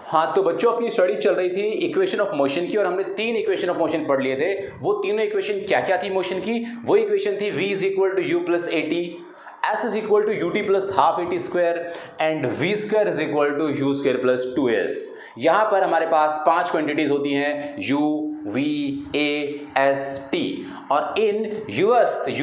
हाँ तो बच्चों अपनी स्टडी चल रही थी इक्वेशन ऑफ मोशन की और हमने 3 इक्वेशन ऑफ मोशन पढ़ लिए थे। वो तीनों इक्वेशन क्या क्या थी मोशन की? वो इक्वेशन थी v is equal to you plus A T, S is equal to U T plus half A T square and V square is equal to U square plus 2s। यहाँ पर हमारे पास 5 quantities होती हैं u, v, a, s, t और इन u,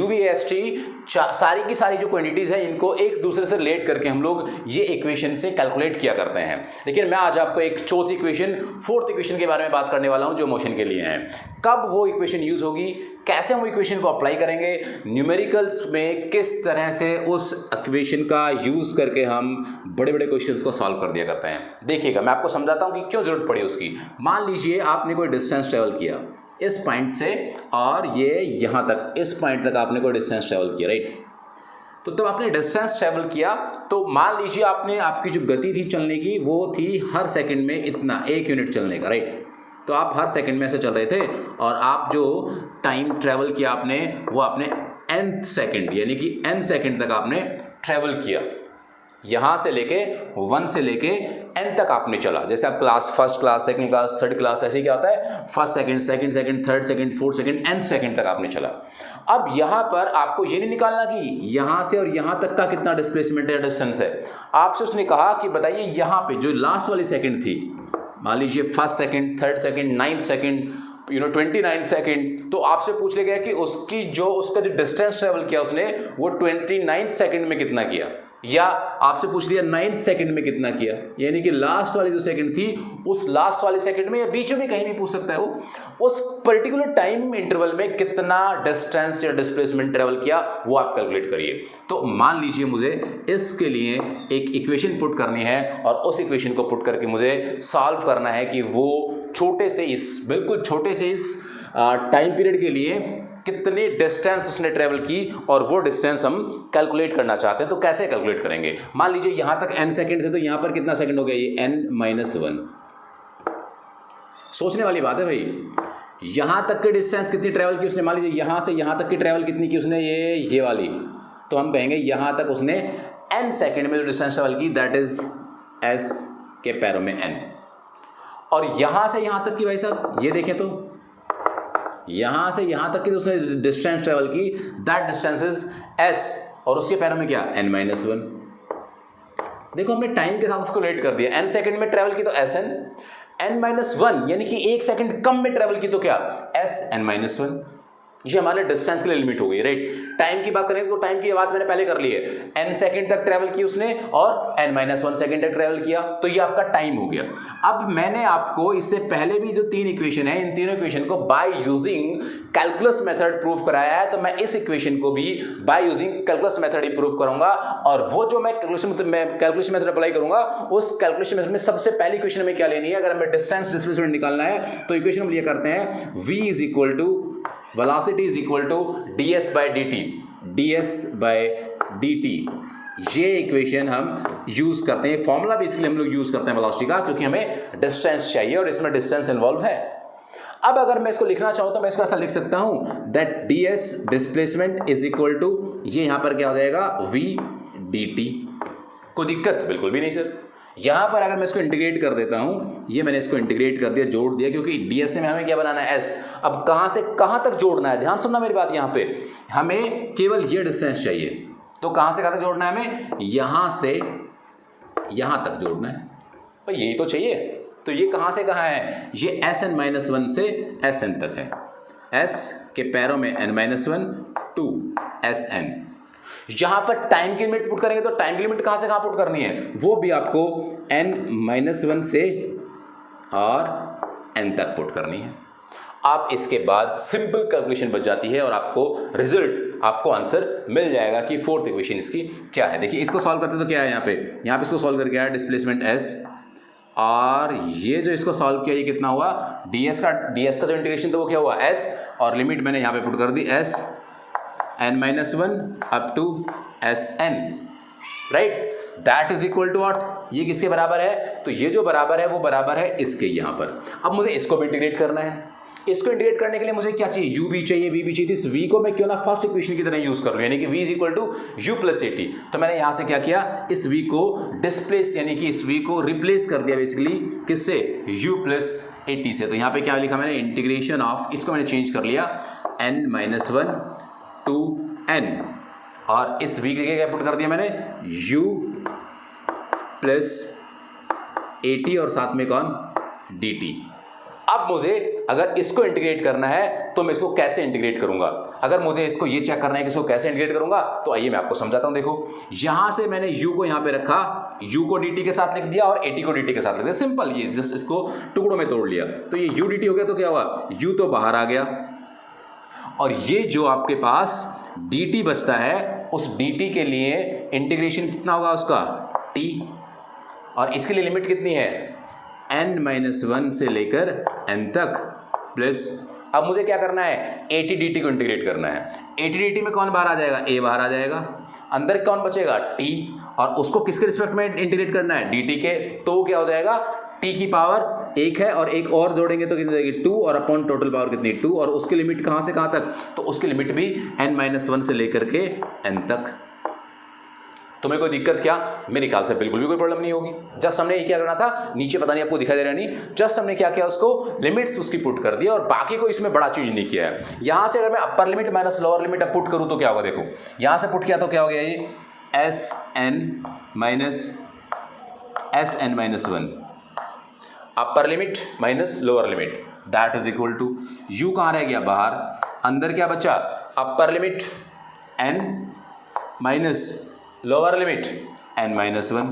v, s, t सारी की सारी जो क्वांटिटीज हैं इनको एक दूसरे से रिलेट करके हम लोग ये इक्वेशन से कैलकुलेट किया करते हैं। लेकिन मैं आज आपको एक चौथी इक्वेशन, फोर्थ इक्वेशन के बारे में बात करने वाला हूं जो मोशन के लिए है। कब वो इक्वेशन यूज होगी, कैसे हम इक्वेशन को अप्लाई करेंगे, न्यूमेरिकल्स में किस तरह से उस इक्वेशन का यूज करके हम बड़े बड़े क्वेश्चंस को सॉल्व कर दिया करते हैं। देखिएगा मैं आपको समझाता हूं कि क्यों जरूरत पड़ी उसकी। मान लीजिए आपने कोई डिस्टेंस ट्रेवल किया इस पॉइंट से और ये यहां तक, इस पॉइंट तक आपने कोई डिस्टेंस ट्रेवल किया, राइट। तो जब आपने डिस्टेंस ट्रेवल किया तो मान लीजिए आपकी जो गति थी चलने की वो थी हर सेकंड में इतना 1 यूनिट चलने का, राइट। तो आप हर सेकंड में ऐसे चल रहे थे और आप जो टाइम ट्रेवल किया आपने वो आपने nth सेकंड यानी कि n सेकंड तक आपने ट्रेवल किया। यहां से लेके 1 से लेके n तक आपने चला। जैसे आप class, first class, second class, third class, ऐसे क्या होता है, first second, second second, third second, fourth second, nth second तक आपने चला। अब यहां पर आपको ये नहीं निकालना कि यहां से और यहां तक का कितना डिस्प्लेसमेंट है, डिस्टेंस है। आपसे उसने कहा कि बताइए यहां पे जो लास्ट वाली सेकंड थी, मान लीजिए first second, third second, 9th second, 29 second, तो आपसे पूछ लिया गया कि उसका जो डिस्टेंस ट्रेवल किया उसने वो 29 सेकंड में कितना किया, या आपसे पूछ लिया 9th सेकंड में कितना किया, यानी कि लास्ट वाली जो सेकंड थी उस लास्ट वाले सेकंड में या बीच में कहीं भी पूछ सकता है वो उस पर्टिकुलर टाइम इंटरवल में कितना डिस्टेंस या डिस्प्लेसमेंट ट्रेवल किया वो आप कैलकुलेट करिए। तो मान लीजिए मुझे इसके लिए एक इक्वेशन पुट करनी है और उस इक्वेशन को पुट करके मुझे सॉल्व करना है कि वो बिल्कुल छोटे से इस टाइम पीरियड के लिए कितने डिस्टेंस उसने ट्रेवल की और वो डिस्टेंस हम कैलकुलेट करना चाहते हैं। तो कैसे कैलकुलेट करेंगे? मान लीजिए यहां तक n सेकंड थे तो यहां पर कितना सेकंड हो गया, ये n-1। सोचने वाली बात है भाई। यहां तक की डिस्टेंस कितनी ट्रेवल की उसने, मान लीजिए यहां से यहां तक की ट्रेवल कितनी की उसने, ये वाली, तो हम कहेंगे यहां तक उसने n सेकंड में जो डिस्टेंस ट्रेवल की दैट इज s के पैरों में n। और यहां से यहां तक की भाई साहब ये देखें तो यहां से यहां तक की उसने डिस्टेंस ट्रेवल की दैट डिस्टेंस इज s और उसके पैरों में क्या, n-1। देखो हमने टाइम के साथ उसको रिलेट कर दिया। n सेकंड में ट्रेवल की तो sn, n-1 यानी कि 1 सेकंड कम में ट्रेवल की तो क्या, sn-1। ये हमारे डिस्टेंस के लिए लिमिट हो गई, राइट। टाइम की बात करें तो टाइम की बात मैंने पहले कर ली है, n सेकंड तक ट्रेवल की उसने और n-1 सेकंड तक ट्रेवल किया, तो ये आपका टाइम हो गया। अब मैंने आपको इससे पहले भी जो 3 इक्वेशन है इन तीनों इक्वेशन को by using calculus method prove कराया है, तो मैं इस इक्वेशन को भी by using calculus method he prove करूंगा। और वो जो मैं कैलकुलेशन मेथड अप्लाई करूंगा उस कैलकुलेशन मेथड में सबसे पहली इक्वेशन में क्या लेनी है, अगर हमें डिस्टेंस डिस्प्लेसमेंट निकालना है तो इक्वेशन हम लिए करते हैं v is equal to velocity is equal to ds by dt। ये इक्वेशन हम यूज करते हैं, फॉर्मूला भी इसलिए हम लोग यूज करते हैं वेलोसिटी का क्योंकि हमें डिस्टेंस चाहिए और इसमें डिस्टेंस इन्वॉल्व है। अब अगर मैं इसको लिखना चाहूं तो मैं इसको ऐसा लिख सकता हूं that ds displacement is equal to, ये यहां पर क्या हो जाएगा, v dt। कोई दिक्कत बिल्कुल भी नहीं सर। यहां पर अगर मैं इसको इंटीग्रेट कर देता हूं, ये मैंने इसको इंटीग्रेट कर दिया, जोड़ दिया, क्योंकि ds में हमें क्या बनाना है, s। अब कहां से कहां तक जोड़ना है, ध्यान सुनना मेरी बात। यहां पे हमें केवल ये डिस्टेंस चाहिए, तो कहां से कहां तक जोड़ना है हमें, यहां से यहां तक जोड़ना है, और यही तो चाहिए। तो ये कहां से कहां है, ये sn-1 से sn तक है, s के पैरों में n-1 टू sn। यहां पर टाइम की लिमिट पुट करेंगे तो टाइम की लिमिट कहां से कहां पुट करनी है, वो भी आपको n-1 से और n तक पुट करनी है। आप इसके बाद सिंपल कैलकुलेशन बच जाती है और आपको रिजल्ट, आपको आंसर मिल जाएगा कि फोर्थ इक्वेशन इसकी क्या है। देखिए इसको सॉल्व करते तो क्या है, यहाँ पे इसको सॉल्व करके आया डिस्प्लेसमेंट s, और ये जो इसको सॉल्व किया ये कितना हुआ, ds का जो इंटीग्रेशन था वो क्या हुआ, s, और लिमिट मैंने यहाँ पे पुट कर दी s n-1 up to sn, right. That is equal to what, ये किसके बराबर है, तो ये जो बराबर है वो बराबर है इसके। यहाँ पर अब मुझे इसको भी इंटीग्रेट करना है, इसको इंटीग्रेट करने के लिए मुझे क्या चाहिए, u भी चाहिए, v भी चाहिए। इस v को मैं क्यों ना फर्स्ट इक्वेशन की तरह यूज कर लूं, यानी कि v is equal to u plus 80। तो मैंने यहां से क्या किया, इस v को डिस्प्लेस यानी कि इस v को रिप्लेस कर दिया बेसिकली किससे, u प्लस 80 से। तो यहां पे क्या लिखा मैंने, इंटीग्रेशन ऑफ, इसको मैंने चेंज कर लिया n-1 टू n, और इस v के क्या पुट कर दिया मैंने, u प्लस 80 और साथ में कौन, dt। अब मुझे अगर इसको इंटीग्रेट करना है तो मैं इसको कैसे इंटीग्रेट करूंगा, अगर मुझे इसको ये चेक करना है कि इसको कैसे इंटीग्रेट करूंगा, तो आइए मैं आपको समझाता हूं। देखो यहां से मैंने u को यहां पे रखा, u को dt के साथ लिख दिया और 80 को dt के साथ लिख दिया, सिंपल, ये जस्ट इसको टुकड़ों में तोड़ लिया। तो ये u dt हो गया, तो क्या हुआ, u तो बाहर आ गया, और ये जो आपके पास dt बचता है, उस dt के लिए इंटीग्रेशन कितना होगा उसका, t, और इसके लिए लिमिट कितनी है, n-1 से लेकर n तक, प्लस अब मुझे क्या करना है, 80 dt को इंटीग्रेट करना है। 80 dt में कौन बाहर आ जाएगा, a बाहर आ जाएगा, अंदर कौन बचेगा, t, और उसको किसके रिस्पेक्ट में इंटीग्रेट करना है, dt के, तो क्या हो जाएगा, t की पावर 1 है और एक और जोड़ेंगे तो कितनी हो जाएगी, 2, और अपॉन टोटल पावर कितनी, 2, और उसकी लिमिट कहां से कहां तक, तो उसकी लिमिट भी n-1 से लेकर के n तक। तुम्हें कोई दिक्कत क्या, मेरे ख्याल से बिल्कुल भी कोई प्रॉब्लम नहीं होगी। जस्ट हमने ये क्या करना था, नीचे पता नहीं आपको दिखाई दे रहा नहीं, जस्ट हमने क्या किया, उसको लिमिट्स उसकी पुट कर दिया, और बाकी कोई इसमें बड़ा चीज नहीं किया है। यहां से अगर मैं अपर लिमिट माइनस लोअर लिमिट अब पुट करूं तो क्या होगा, देखो यहां से पुट किया तो क्या हो गया, ये Sn-1 upper limit minus lower limit, that is equal to u कहां रह गया, बाहर, अंदर क्या बचा, upper limit n minus lower limit n-1,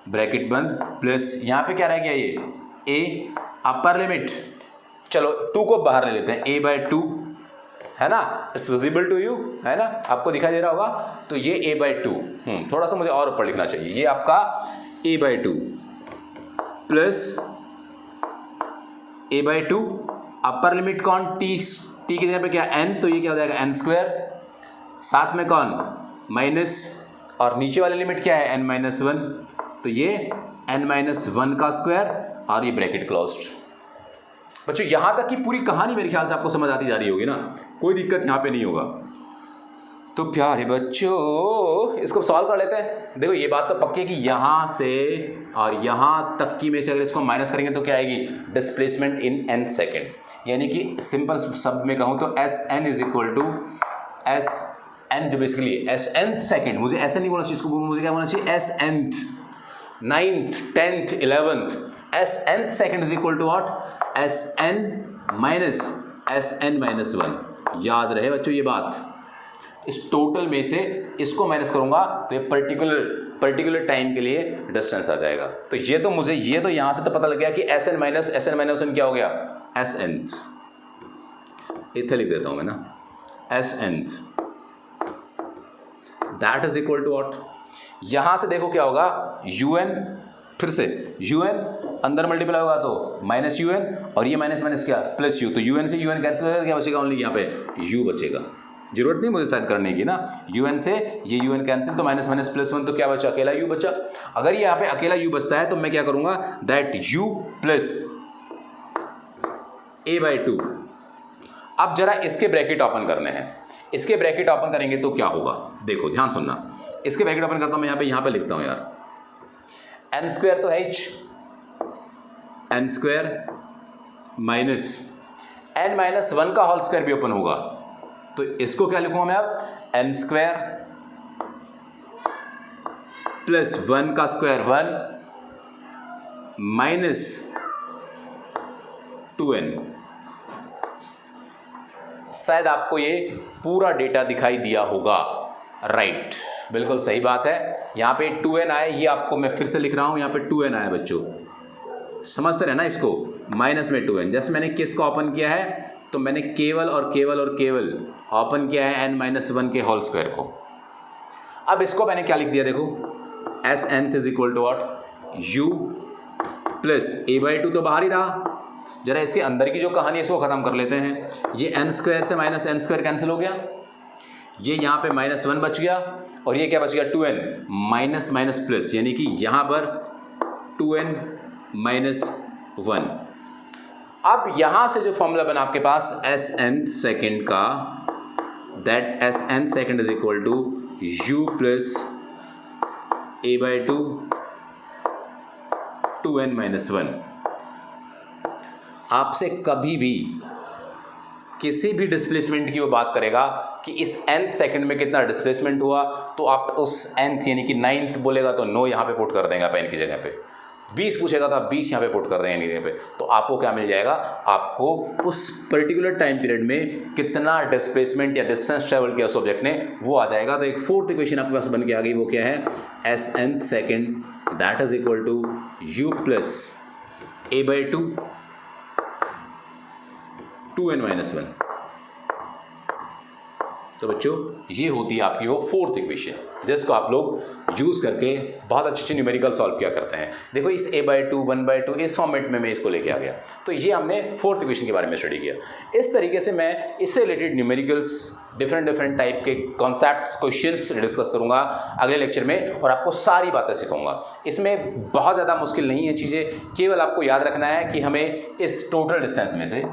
bracket बंद, प्लस यहां पे क्या रह गया, ये a, अपर लिमिट, चलो 2 को बाहर ले लेते हैं, a/2 है ना, इट्स विजिबल टू यू, है ना, आपको दिखाई दे रहा होगा, तो ये a/2, थोड़ा सा मुझे और ऊपर लिखना चाहिए, ये आपका a/2 plus a/2, upper limit कौन, t की जगह पे क्या n, तो ये क्या हो जाएगा n², साथ में कौन माइनस, और नीचे वाली लिमिट क्या है n-1, तो ये n-1 का स्क्वायर, और ये ब्रैकेट क्लोज्ड। बच्चों यहां तक की पूरी कहानी मेरे ख्याल से आपको समझ आती जा रही होगी ना, कोई दिक्कत यहां पे नहीं होगा। तो प्यारे बच्चों इसको सॉल्व कर लेते हैं। देखो ये बात तो पक्की है कि यहां से और यहां तक की में से अगर इसको माइनस करेंगे तो क्या आएगी, डिस्प्लेसमेंट इन n सेकेंड, यानी कि सिंपल शब्द में कहूं तो Sn is equal to Sn, जो बेसिकली Sn सेकेंड, मुझे ऐसे नहीं बोलना चाहिए, इसको मुझे क्या बोलना चाहिए, Snth, 9th, 10th, 11th, Sn second is equal to what, Sn minus Sn-1। याद रहे बच्चों ये बात, इस टोटल में से इसको माइनस करूंगा तो ये पर्टिकुलर टाइम के लिए डिस्टेंस आ जाएगा। तो ये तो यहां से तो पता लग गया कि Sn-1 क्या हो गया, Snth, इथे लिख देता हूं मैं ना, Snth, that is equal to what, यहां से देखो क्या होगा, un, फिर से un अंदर मल्टीप्लाई होगा तो माइनस un, और ये माइनस माइनस क्या, प्लस u, तो un से un कैंसिल हो जाएगा, क्या बचेगा, ओनली यहाँ पे u बचेगा, जरूरत नहीं मुझे शायद करने की ना, un से ये un कैंसिल, तो माइनस माइनस प्लस 1, तो क्या बचा, अकेला u बचा। अगर यहाँ पे अकेला u बचता है तो मैं क्या करूंगा, दैट u प्लस a/2। अब जरा इसके ब्रैकेट ओपन करने हैं, इसके ब्रैकेट ओपन करेंगे तो क्या होगा, देखो ध्यान सुनना, इसके ब्रैकेट ओपन करता हूं मैं, यहाँ पे लिखता हूं यार, n² तो h, n² माइनस n-1 का होल स्क्वायर भी ओपन होगा, तो इसको क्या लिखूंगा मैं अब, n² प्लस 1 का स्क्वायर 1 माइनस 2n। शायद आपको ये पूरा डेटा दिखाई दिया होगा, राइट, बिल्कुल सही बात है। यहाँ पे 2n आए, ये आपको मैं फिर से लिख रहा हूँ, यहाँ पे 2n आया बच्चों, समझते रहे ना इसको, माइनस में 2n, जैसे मैंने किसको ओपन किया है, तो मैंने केवल ओपन किया है n-1 के होल स्क्वायर को। अब इसको मैंने क्या लिख दिया, देखो Snth is equal to what, u plus a/2 तो बाहर ही रहा, जरा इसके अंदर की जो कहानी है इसको खत्म कर लेते हैं। ये n² से माइनस n² कैंसिल हो गया, ये यहाँ पे -1 बच गया, और ये क्या बच गया, 2n, माइनस माइनस प्लस, यानी कि यहाँ पर 2n-1, अब यहां से जो फॉर्मूला बना आपके पास एस एन सेकेंड का, that S N second is equal to you plus a by two 2n-1। आपसे कभी भी किसी भी डिस्प्लेसमेंट की वो बात करेगा कि इस nth सेकंड में कितना डिस्प्लेसमेंट हुआ, तो आप उस nth यानी कि 9th बोलेगा तो 9 यहाँ पे पुट कर देंगे आप n की जगह पे, 20 पूछेगा तो आप 20 यहाँ पे पुट कर देंगे जगह पे, तो आपको क्या मिल जाएगा, आपको उस पर्टिकुलर टाइम पीरियड में कितना डिस्प्लेसमेंट या डिस्टेंस ट्रेवल किया उस ऑब्जेक्ट ने, वो आ जाएगा। तो एक फोर्थ इक्वेशन आपके पास बन के आ गई, वो क्या है, S nth second that is equal to you plus a by two 2n-1। तो बच्चों ये होती है आपकी वो फोर्थ इक्वेशन, जिसको आप लोग यूज करके बहुत अच्छे न्यूमेरिकल सॉल्व किया करते हैं। देखो इस a/2 1/2 इस फॉर्मेट में मैं इसको लेके आ गया, तो ये हमने फोर्थ इक्वेशन के बारे में स्टडी किया। इस तरीके से मैं इससे रिलेटेड न्यूमेरिकल्स डिफरेंट टाइप के कॉन्सेप्ट्स क्वेश्चंस डिस्कस करूंगा अगले लेक्चर में, और आपको सारी बातें सिखाऊंगा। इसमें बहुत ज़्यादा मुश्किल नहीं है चीज़ें, केवल आपको याद रखना है कि हमें इस टोटल डिस्टेंस में से,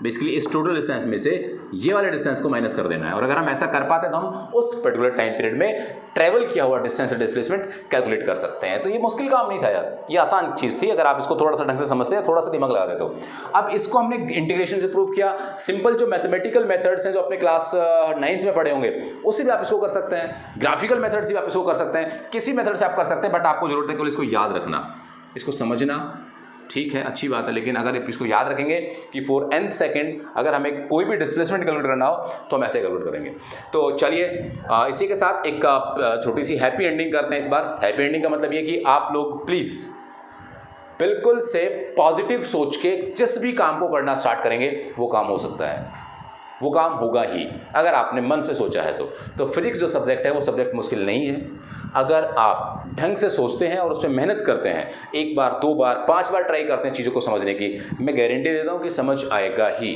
बेसिकली इस टोटल डिस्टेंस में से ये वाले डिस्टेंस को माइनस कर देना है, और अगर हम ऐसा कर पाते हैं तो हम उस पर्टिकुलर टाइम पीरियड में ट्रेवल किया हुआ डिस्टेंस और डिस्प्लेसमेंट कैलकुलेट कर सकते हैं। तो ये मुश्किल काम नहीं था यार, ये आसान चीज़ थी, अगर आप इसको थोड़ा सा ढंग से समझते हैं, थोड़ा सा दिमाग लगा देते हो। अब इसको हमने इंटीग्रेशन से प्रूव किया, सिंपल जो मैथमेटिकल मेथड्स हैं जो अपने क्लास 9th में पढ़े होंगे उससे भी आप इसको कर सकते हैं, ग्राफिकल मेथड से भी आप इसको कर सकते हैं, किसी मेथड से आप कर सकते हैं, बट आपको जरूरत है केवल इसको याद रखना, इसको समझना। ठीक है, अच्छी बात है, लेकिन अगर इसको याद रखेंगे कि फॉर nth सेकेंड अगर हमें कोई भी डिस्प्लेसमेंट कैलकुलेट करना हो तो हम ऐसे कैलकुलेट करेंगे। तो चलिए इसी के साथ एक छोटी सी हैप्पी एंडिंग करते हैं इस बार। हैप्पी एंडिंग का मतलब ये कि आप लोग प्लीज़ बिल्कुल से पॉजिटिव सोच के जिस भी काम को करना स्टार्ट करेंगे वो काम हो सकता है, वो काम होगा ही, अगर आपने मन से सोचा है तो फिजिक्स जो सब्जेक्ट है वो सब्जेक्ट मुश्किल नहीं है। अगर आप ढंग से सोचते हैं और उस पर मेहनत करते हैं, 1 बार 2 बार 5 बार ट्राई करते हैं चीज़ों को समझने की, मैं गारंटी देता हूँ कि समझ आएगा ही,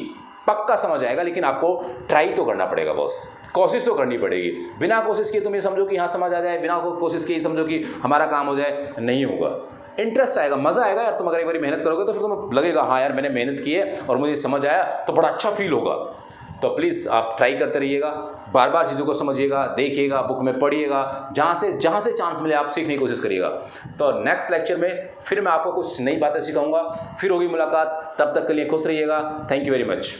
पक्का समझ आएगा। लेकिन आपको ट्राई तो करना पड़ेगा बॉस, कोशिश तो करनी पड़ेगी। बिना कोशिश किए तुम ये समझो कि हाँ समझ आ जाए, बिना कोशिश किए समझो कि हमारा काम हो जाए, नहीं होगा। इंटरेस्ट आएगा, मज़ा आएगा यार, तुम अगर एक बार मेहनत करोगे तो फिर तुम्हें लगेगा हाँ यार मैंने मेहनत की है और मुझे समझ आया, तो बड़ा अच्छा फील होगा। तो प्लीज़ आप ट्राई करते रहिएगा, बार बार चीज़ों को समझिएगा, देखिएगा, बुक में पढ़िएगा, जहाँ से चांस मिले आप सीखने की कोशिश करिएगा। तो नेक्स्ट लेक्चर में फिर मैं आपको कुछ नई बातें सिखाऊंगा, फिर होगी मुलाकात, तब तक के लिए खुश रहिएगा। Thank you very much.